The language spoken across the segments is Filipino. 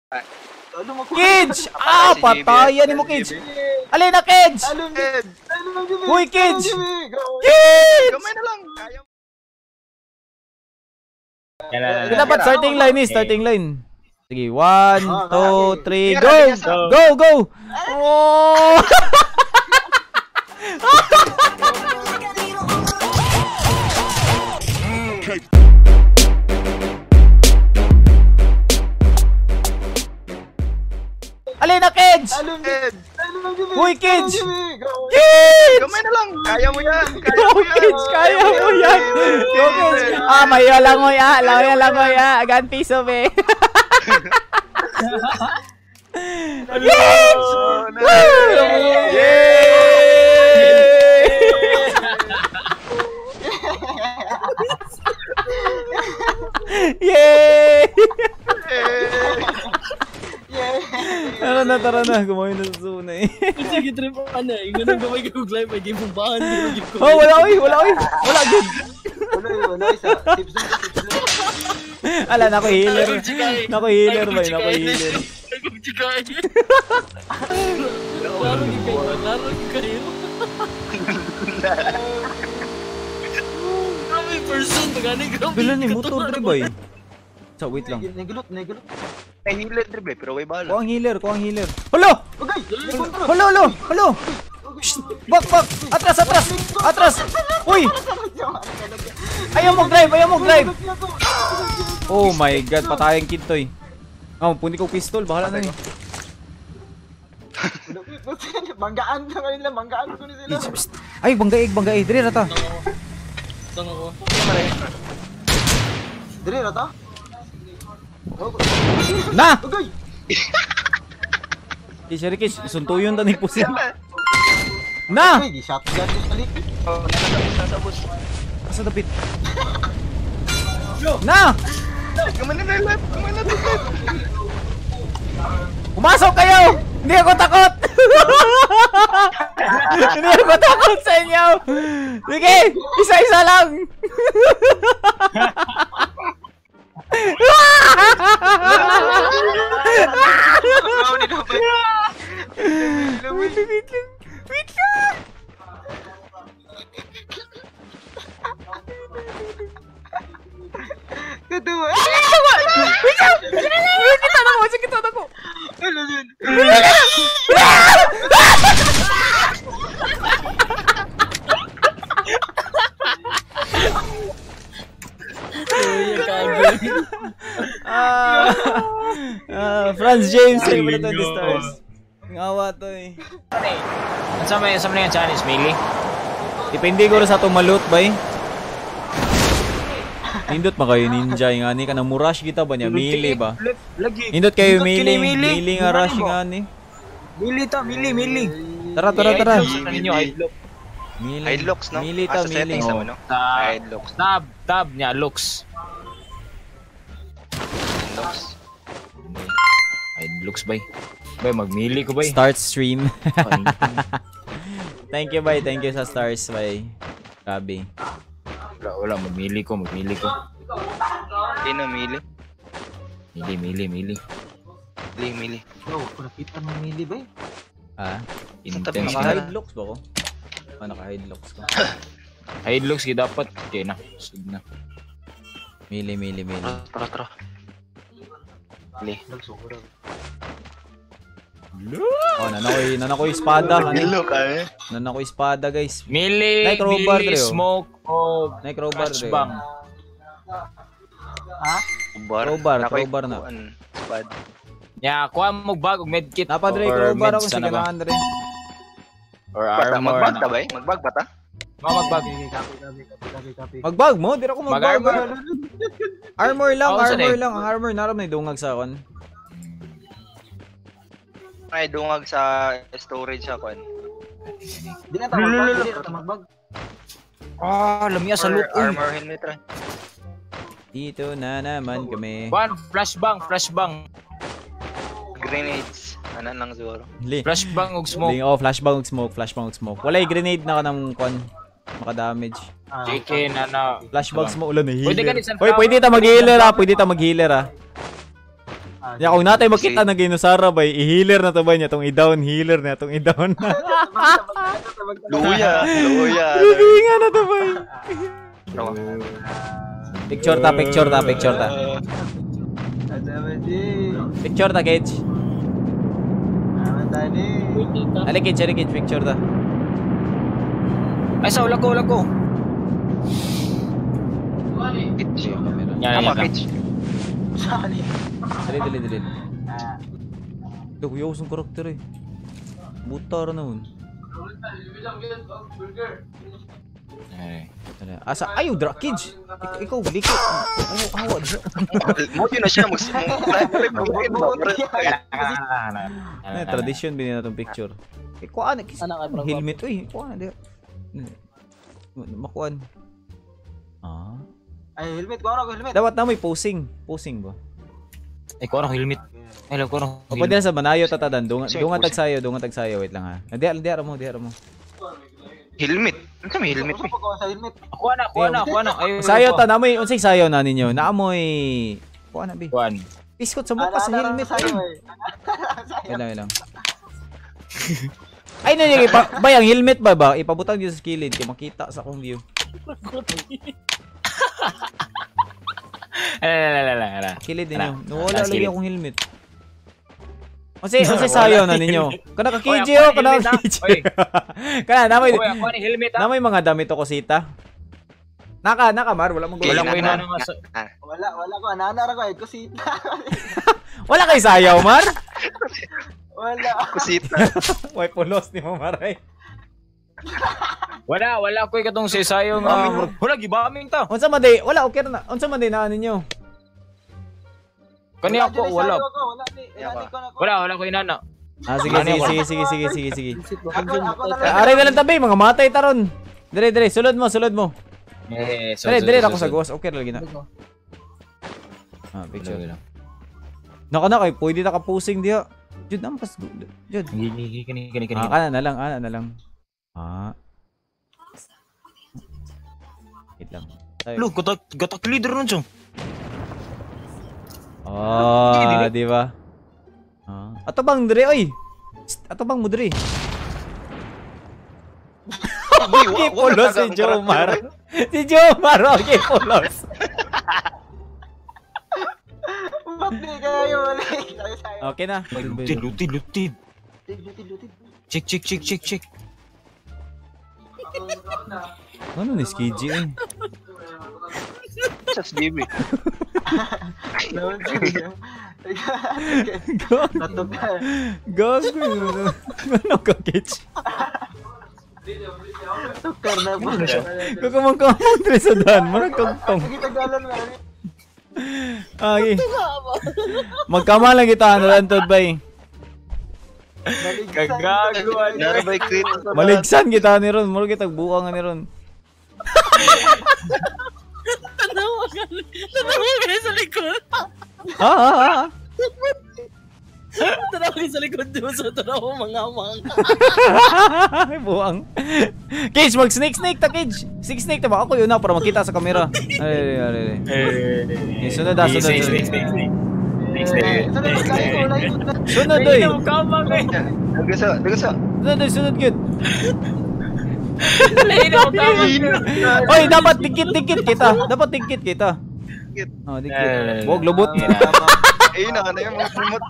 Kids! Ah, patayan mo, Kids! Alin na, Kids! Uy, Kids! Kids! Gamay na lang! Dapat starting line eh, starting line. Sige, 1, 2, 3, go! Go, go! Oh! Alin na, Kids! Uy, Kids! Kids! Gamay na lang! Kaya mo yan! Go, Kids! Kaya mo yan! Go, Kids! Ah, mayo lang mo ya! Layo lang mo ya! Agan piso, be! Kids! Yay! Tara na, gumawa na sa zona eh. Sige, trip mo ka na eh. Ganun gamay ka kung live, may game mo bahan. Oh, wala good. Wala isa. Tips lang. Ala, nako healer ba? Nako healer. Laro kayo. Kami person, magaling kami. Bila ni motor dre boy. So, wait lang. Negulot. May healer dribble pero way bala. Kuha ang healer. Halo! Halo! Shh! Back! Atras! Uy! Ayaw mo drive! Oh my god, patayang kid to eh. Oh, pundi ko pistol, bahala na eh. Banggaan na kanila, banggaan ko ni sila. Ay, banggaig. Dire rata. Tango ko. Dire rata? Na! Ugay! Kisirikis, suntuyon ta ni pusin. Na! Ugay, shotgun ko sa lipi. Oh, nasa bus. Asa dapit? Na! Gamay na left. Pumasok kayo! Hindi ako takot! Hindi ako takot sa inyo! Sige! Isa-isa lang! Wait lang! Katawa! Wait, kita na ko! Ano yun? Franz James, favorite of the stars. Ngawa to eh. Sa may yung Chinese, Mili? Depende ko sa tumalot ba eh. Nindot ba kayo ninja nga ni? Kanang murash kita ba niya? Mili ba? Nindot kayo mili nga rush nga ni. Mili. Tara. Hidlocks, no? Mili. Hidlocks. Tab niya, looks. Hidlocks, bay. Bay, magmili ko, bay. Start stream. Thank you, bay. Thank you sa stars, bay. Grabe. Wala, magmili ko. Sino mili? Mili. Bro, nakita mo mili ba eh? Ha? Intense na. Naka-hidlocks ba ko? Naka-hidlocks ko. Hidlocks, dapat. Okay na. Sug na. Mili. Tara. Mili. Oh, nanakoy espada. Look, Nanakoy espada, guys. Mili, smoke, crowbar, flashbang. Ha? Crowbar na. Spad. Ya, kuha mo bag og medkit. Dapat rin crowbar ako sa ganahan rin. Or armor. Magbag ta ba eh? Magbag ba ta? Magbag. Copy. Magbag mo, di ako magbag. Armor lang. Ang armor naram na idungag sa kon. Ay, dungag sa storage ako. Di na ta magbag. Lamia sa loot. Armor helmet ra. Dito na naman kami. One, flashbang. Grenades. Ano lang siguro. Flashbang og smoke. Flashbang og smoke. Walay grenade na ka ng kon. Maka-damage. Chicken, Flashbang smoke. Ulan na healer. Pwede ka ni Sunflower. Hoy, pwede ta mag-healer ha. Ya kung natay makita na ginosara bay, i-healer na to ba niya tong i-down, healer na tong i-down. Luya. Nga na to bay. Picture ta. Picture ta, Kedge. Ali, Kedge, picture ta. Ay, sa ulag ko. Kitch. Yan. Kitch. Dali. Duh, yaw yung karakter eh. Butar na hun. Asa, ayaw, Kids. Ikaw, liko. Ayaw, awa. Mo yun na siya. Tradition bin na itong picture. Kuhaan, helmet. Uy, kuhaan. Makuhaan. Ay, helmet. Kuha ako helmet. Dapat na may posing. Posing ba? Ay, ko na helmet. Ay, ko na. Pwede na sa manayo tatadan. Dungan tagsayo. Wait lang ha. Di mo. Helmet. Ano sa may helmet? Ako sa helmet. Kuha na. Ay, Sayo ta namoy unsay sayo na ninyo. Naamoy kuha na bi. Kuan. Iskot sa bukas sa helmet. Ilang. Ay nani bayang helmet ba? Ipabutang niyo sa kilid kay makita sa akong view. Kilid ninyo. Nawala lagi akong helmet. Unsay sayo na ninyo. Kana ka KJ kana KJ. Kana namoy. Helmet. Namoy mga damit ko sita. Naka Mar, wala mong Wala ko gulo. inana nga. Wala ko anana ra ko kusita. Wala kay sayaw, Mar? Wala. Kusita. Way pulos ni mo, Maray. Wala ko katong sayo nga. Wala gibaming ta. Unsa man day, wala okay na. Unsa man day na ninyo? Kani ako wala. Wala ko inana. Sige. Aray na lang tabi, mga matay taron. Dire, sulod mo. Dire ako sa ghost. Okay lagi na. Picture. Naka kay pwede na ka posing diha. Jud am pas jud. Kani. Ana na lang. Wait lang. Lu, gatak leader nun siya. Di ba? Ato bang dire oy? Ato bang mo dire? Okay, pulos si Jomar. Si Jomar, okay, pulos. Ba't di kayo ulit? Okay na. Lutid. Check. Ano ni Skiji eh? Just baby. Gago. Ano ka, Kitch? Tukar na po. Kakamang tres sa daan. Marang kagtong. Tagalan mo. Okay. Magkama lang kita. Ano lang to, bay? Kagaguan. Narabay crit. Maligsan kita ni Ron. Muro kita buka nga ni Ron. Tanawa ka sa likod. Tanawa ka sa likod doon sa tanawa mga. Buang. Cage, mag-snake ta, Cage. Snake ta ba? Ako yun na para makita sa camera. Ay. Sunod. Sunod, doy. Sunod, good. Oy, dapat tikit kita. Dikit. Wag lubot. Ayun na yung mga promote.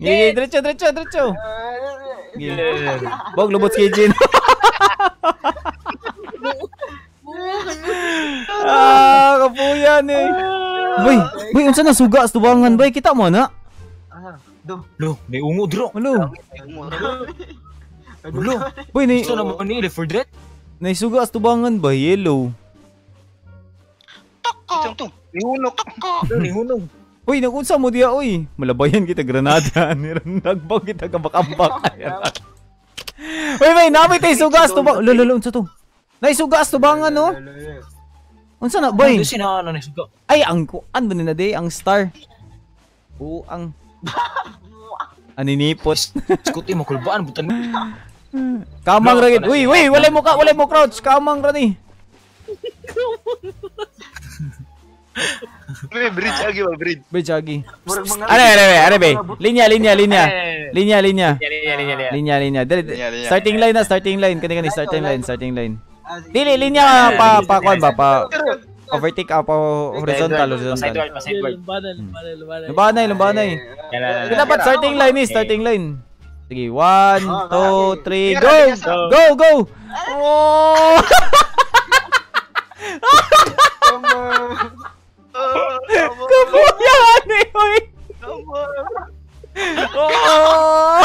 Diretso. Wag lubot si Jin. Kapuyan eh. Boy, unsa na suga sa tubangan, bay? Kita mo na? Lo, may ungo dro. Ano? Boy, Ito naman ni Left 4 Dead. naisuga sa tubangan ba? Yellow. Isang to. Nihunong. Uy, nakunsa mo diya, uy. Malabayan kita, granada. Nagbang kita kabak-ambak. Uy, namay tayo suga sa tubangan. Lalo, unsa to? Naisuga sa tubangan, no? Unsa na, boy? Ano sinana ni suga? Ay, ang kuan ba nila day? Ang star. Ang aninipot. Skuti mo kulbaan butan. Kamang ragid. Uy, walay mo crouch. Kamang ra ni. May bridge lagi ba, bridge. Bridge agi. Murag mga Are be. Linya. Linya. Linya. Dali. Linya. Starting line na, starting line. Kani starting line. Dili linya pa kuan ba pa overtake pa horizontal. Pasideward. Lumbanay. Dapat starting line. Sige, 1, 2, 3, go! Oh! Kabuyan eh, oy! Oh!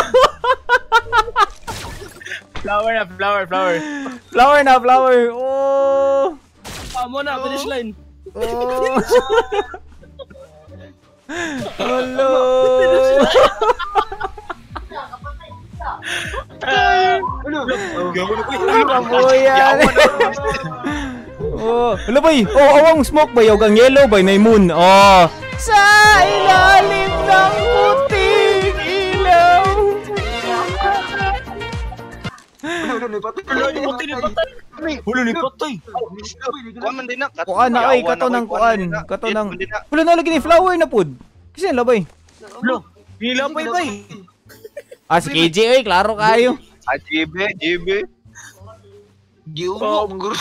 Flower. Oh! Amo na, finish line. Oh! Hello! Kabuyan eh! Oh, hello bay. Oh, awang smoke bay, ang yellow bay na moon. Oh. Sa ilalim ng puting ilaw. Hulo ni patay. Kuan man din na. Kuan na ay kato ng kuan. Kato ng. Wala na lagi ni flower na pud. Kasi la bay. Hulo. Pila pa bay. Ah, si KJ ay klaro kayo. JB. Giumo mong guro.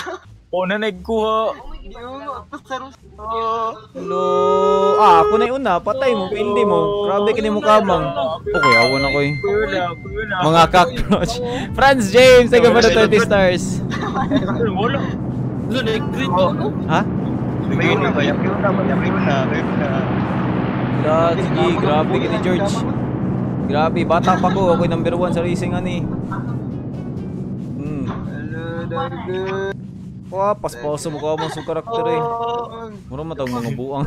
O na nagkuha. Giumo pasarus. Hello. Ah, ako na yun na. Patay mo, hindi mo. Grabe kini mo kamang. Okay, awan ako eh. Mga cockroach. Franz James, thank you for the 30 stars. Wala. Lo, nag-green ako. Ha? May na ba? Yung na. Sige, grabe kini George. Grabe, bata pa ko. Ako'y number 1 sa racing ani. Wah, paspaso mo ka mo sa karakter eh. Mura matang mga buang.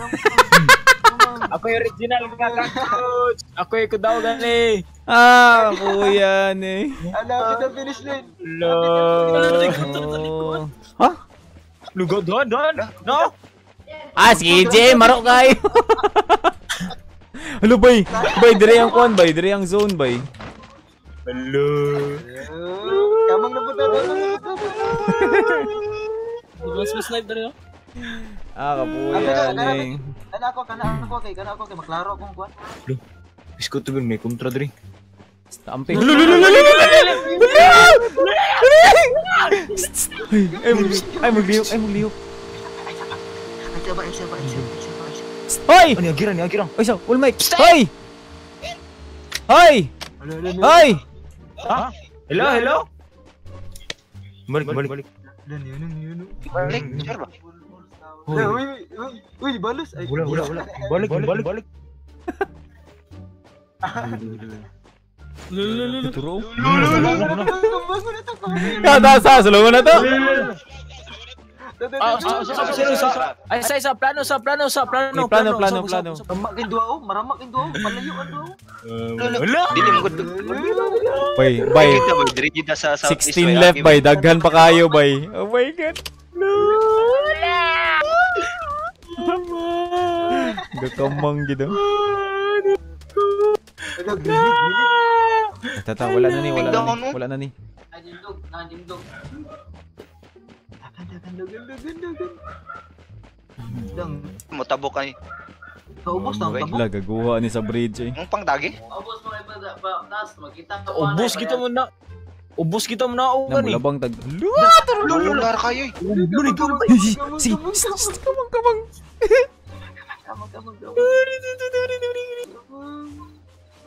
Ako yung original mga coach. Ako yung kudaw gani. Ah, kuya eh. Alapit ang finish line. Oh. Ha? Lugod doon. No? Ah, sige, Jay, marok kayo. Hello, bay. Bay, dire ang kuan, bay. Dire ang zone, bay. Hello. Kamang nabuta. Mas live na rin. Ah, kapuyan eh. Kana ako kay maklaro akong kuan. Bisko to may kontra diri. Stamping. Ay, magliyok. Ay, siya ba. Hoy! Ani agiran. Oy, sa, all mic. Hoy! Ha? Hello? Balik. Balik, sure ba? Uy, balos. Ay, Wala. Balik. Tuturo. Kada sa sulungan na to. Ay, sa plano. Plano. Maramak kin duao, malayuan duao. Wala. Dili mo gud. Bay. Kita ba diri kita sa 16 left, bay. Daghan pa kayo, bay. Oh my god. Gakamang gitu. Tata, wala na ni. Najimdog. Mo tabo kay. Kaubos na tabo. Wala, gagawa ni sa bridge eh. Ang pangdagi? Ubus kita mo na ako gani. Namulabang tag... Lular kayo eh. Sige, kamang. Kamang.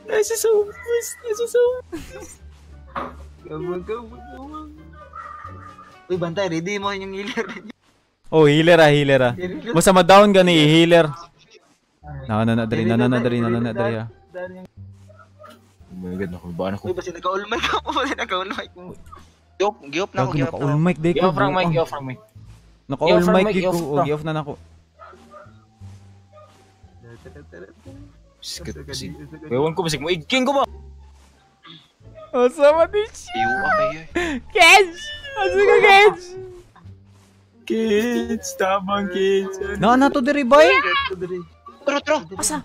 Nasa sa Kamang. Uy, bantay, ready mo yung healer. Oh, healer ah. Masa ma-down gani, healer. Nananadari ah. Oh my god, nakabaan ako. Uy, basi naka-all mic mo. Giop na ako. Naka-all mic day ko. Gi-off rank mic. Naka-all mic ko. Gi-off na nako. Ewan ko basig mo igking ko ba? Sama din siya. Iwa kayo eh. Kids! Asa ka, kids? Kids, tabang kids. To diri bay? Tro. Asa?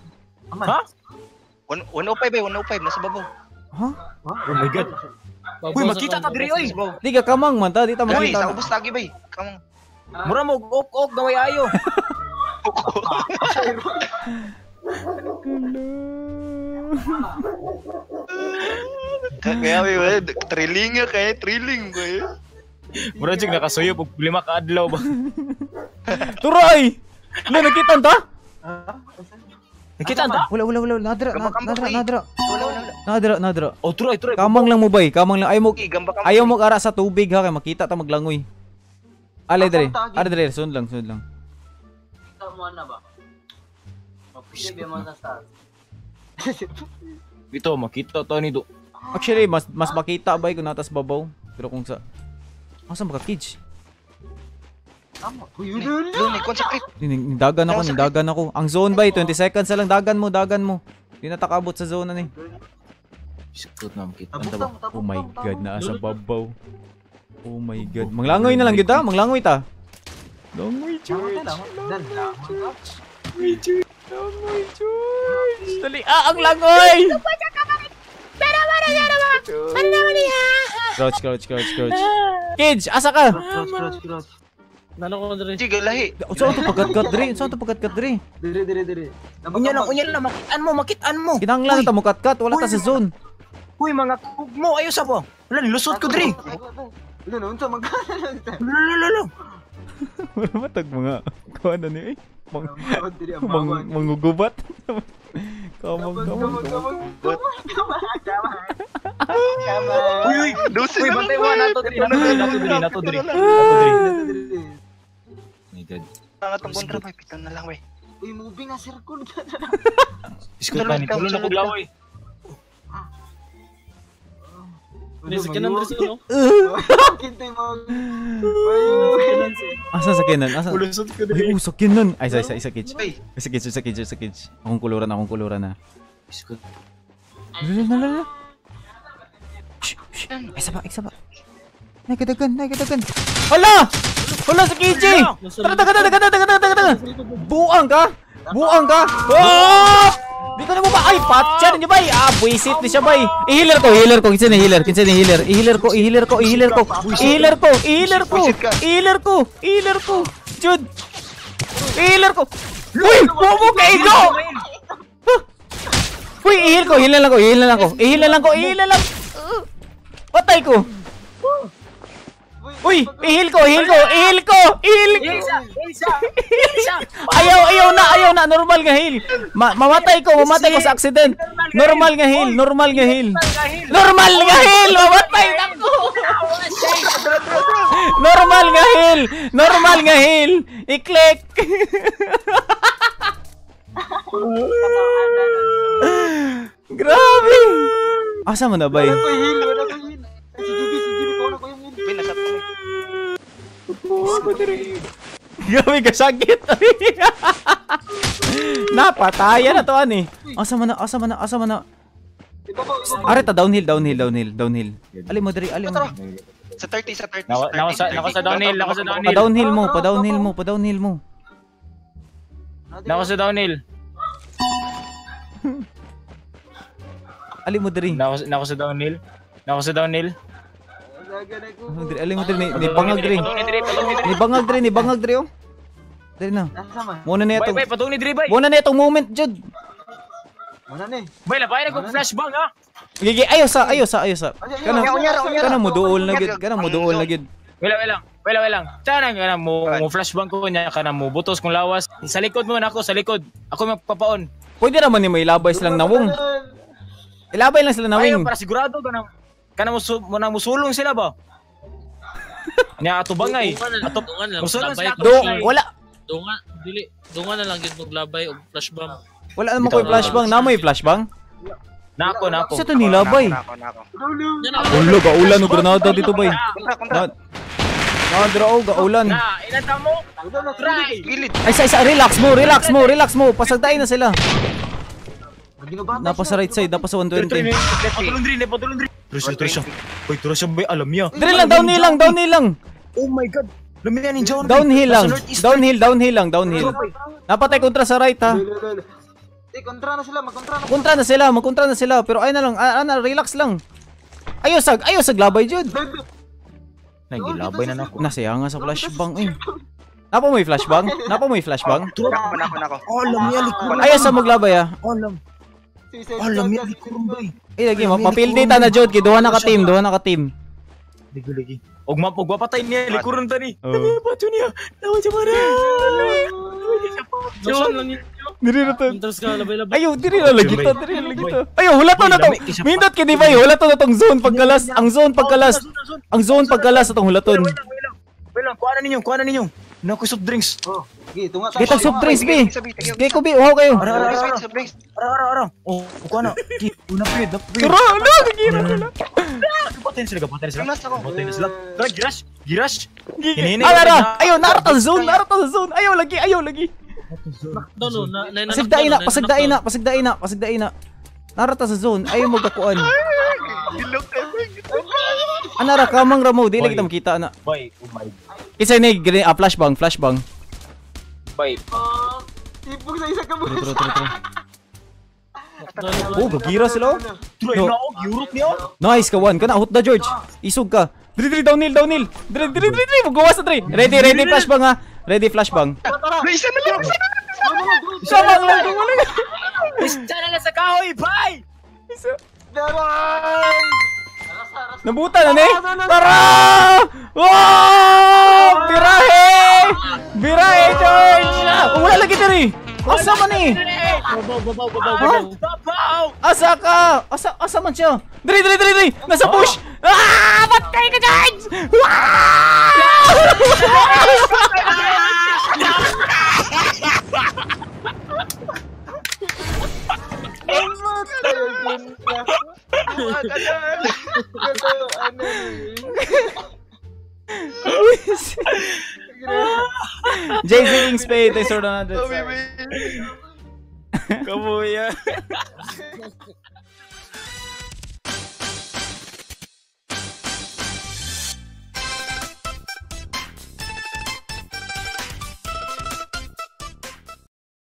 Ha? 105 eh, 105 nasa babaw. Ha? Oh my god. Uy, makita ta diri oy. Di ka kamang man ta, di ta Gani, sa makita. ubos lagi bay. Kamang. Mura mo ok gaway ayo. ako. Kaya may thrilling nga kaya, thrilling ko eh. Mura jig nakasuyo pag 5 ka adlaw ba. Turay! Lo, nakita ta? Nakita ta? Wala. Nadra. Wala. Oh, turay. Kamang lang mo bay, kamang lang. Okay, gamba ka. Ayaw mo ara sa tubig ha, kay makita ta maglangoy. Alay dre. Ara dre, sunod lang. Tama na ba? Mapusibe mo na sa. Ito makita to ni do. Actually, mas makita bay kung natas babaw. Pero kung sa asa ba ka kids? Tama. Doon, concentrate. Nindagan ako. Ang zone bay 20 seconds na lang dagan mo. Di na takabot sa zone na ni. Iskot na makita. Oh my god, naasa babaw. Oh my god. Manglangoy na lang kita, manglangoy ta. Langoy George. Dali, ang langoy. Crouch. Kids, asa ka? Crouch. Nano ko dre. Sige, lahi. Saan to pagkat-kat dre? Dire. Unya lang makitaan mo. Kinahanglan ta mo kat-kat, wala ta sa zone. Uy, mga kug mo ayo sa po. Wala lusot ko diri. Ano unsa magkano? Lolo. Wala ba tag mga kuan ni eh? Diri Mangugubat. Kamang. Uy, Dosin na bantay lang. mo nato diri. My god. Nangatong kontra, may pitan na lang, wey. Uy, moving nga circle. Iskot na ni tulo na kog lawoy. Nisa ka nang dress no? Kintay mo. Asa sakinan? Lusot ko Ay, sakinan. Ay, isa kids. Ay. Isa kids. Akong kuluran na. Iskot. Lala. Shh. Ay, saba. Nagkadagan. Hala sa KJ! Taga. Buang ka? Oh! Di ko na mo ba? Ay, patchan niya bay! Buisit ni siya bay! I-healer ko! Kinsa ni healer? I-healer ko! Jude! I-healer ko! Uy! Bobo kaigo! Uy, i-heal lang ko! Patay ko! Uy! I-heal ko! Ayaw na! Normal nga heal! Mamatay ko sa accident! Normal nga heal! Mamatay ako! Normal nga heal! I-click! Grabe! Asa mo na ba eh? Bin, nasa to. Grabe ka sakit! Napatayan na to ani. Asa man na. Areta downhill. Ali mo diri. Sa 30. Nako sa downhill. Pa-downhill mo. Nako sa downhill. Ali mo diri. Nako sa downhill. Ali mo diri ni bangag diri oh. Diri na. Muna na itong. Bay, patong ni diri bay. Muna na itong moment jud. Bay, labay na ko flashbang ha. Gigi ayo sa. Kana mo duol na gid. Wala lang. Sana nga mo flashbang ko niya kana mo butos kung lawas. Sa likod mo nako, sa likod. Ako magpapaon. Pwede naman ni may labay silang nawong. Ilabay lang sila nawing. Ayaw para sigurado kana mo sulong sila ba? Nya ato bangay. Dungan lang. Musulong sila. Wala. Dungan na lang gid maglabay og flash bomb. Wala naman ko'y flashbang. Namoy flashbang? Nako. Sa ito nilabay. Nako. Ulo, gaulan o granada dito bay. Kontra. Nadrao, gaulan. Inanta mo. Try. Gilid. Ay, relax mo. Pasagdain na sila. Napa sa right side, napa sa 120. Patulong diri. Trisha. Uy, Trisha bay alam niya. Dili lang, downhill lang. Oh my god. Lumiyan ni John. Downhill lang. Napatay kontra sa right ha. Kontra na sila, Magkontra na sila. Pero ay na lang, relax lang. Ayosag labay jud. Nagilabay na nako. Nasaya nga sa flashbang eh. Napa mo yung flashbang? Napa mo yung flashbang? Nako. Oh, alam niya likuron. Ay, asa maglabay ah. Oh, alam niya likuron ba eh. Lagi mo, papildi ta na jud kay duha na ka team. Lagi. Og mapagwapatay niya likuron ta ni. Oh. Dami pa niya. Nawa siya mana. Joan lang yun. Diri na to. Terus ka labay-labay. Ayo, diri na lagi to. Ayo, hula to na to. Mindot kini ba? Hula to na tong zone pagkalas. Ang zone pagkalas atong hulaton. Wait lang, kuha na ninyo. Naku soft drinks. Oh, sige, tunga ta. Gitag soft drinks bi. Gay ko bi, uhaw kayo. Ara. Oh, kuha na. Una pwede. Tara, na gira sila. Paten sila. Girash. Hinihini. Ara, ayo narata sa zone. Ayaw lagi. No, Pasagdaina. Narata sa zone. Ayaw magkakuan. Anara kamang ramo, di lagi ta makita ana. Boy, oh my. Isa ni flashbang. Boy. Tipog sa isa ka mo. Tro. Oh, gagira sila. Try na og Europe niya. Nice kawan, kana hot da George. Isog ka. Diri downhill. Diri. Magawas na diri. Ready flashbang ha. Ready flashbang. Isa na lang. Sabang lang wala. Isa na lang sa kahoy, bye. Daray! Nabuta na ni. Tara! Wow! Birahe George. Wala lagi diri. Asa man ni? Babaw. Asa ka? Asa man siya? Diri. Nasa push. Patay ka George. Jay Zing Spade, they sort of Kamu ya.